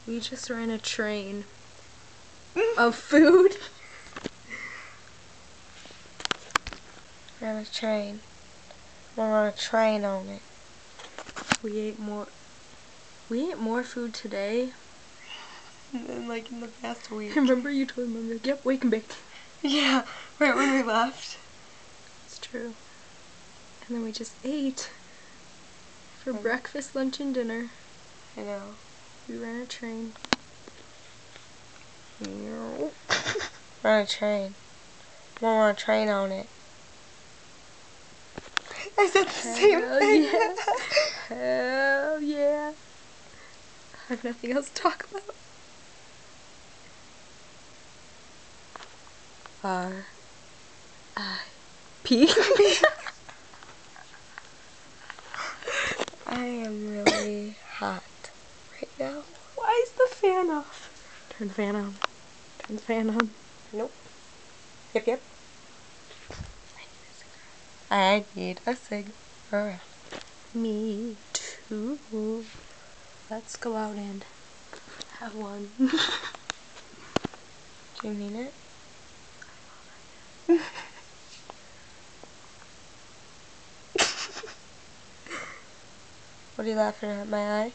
We just ran a train of food. Ran a train. We're on a train on it. We ate more food today. And like in the past week. Remember you told Mom, like, yep, wake and bake. Yeah, right when we left. It's true. And then we just ate for breakfast, lunch, and dinner. I know. We ran a train. We're on a train. We're on a train on it. I said the same thing. Yes. Hell yeah. I have nothing else to talk about. R.I.P. I am really hot right now. Why is the fan off? Turn the fan on. Turn the fan on. Nope. Yep. I need a cigarette. Me too. Let's go out and have one. Do you mean it? What are you laughing at? My eye?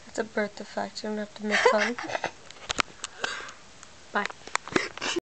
That's a birth defect. You don't have to make fun.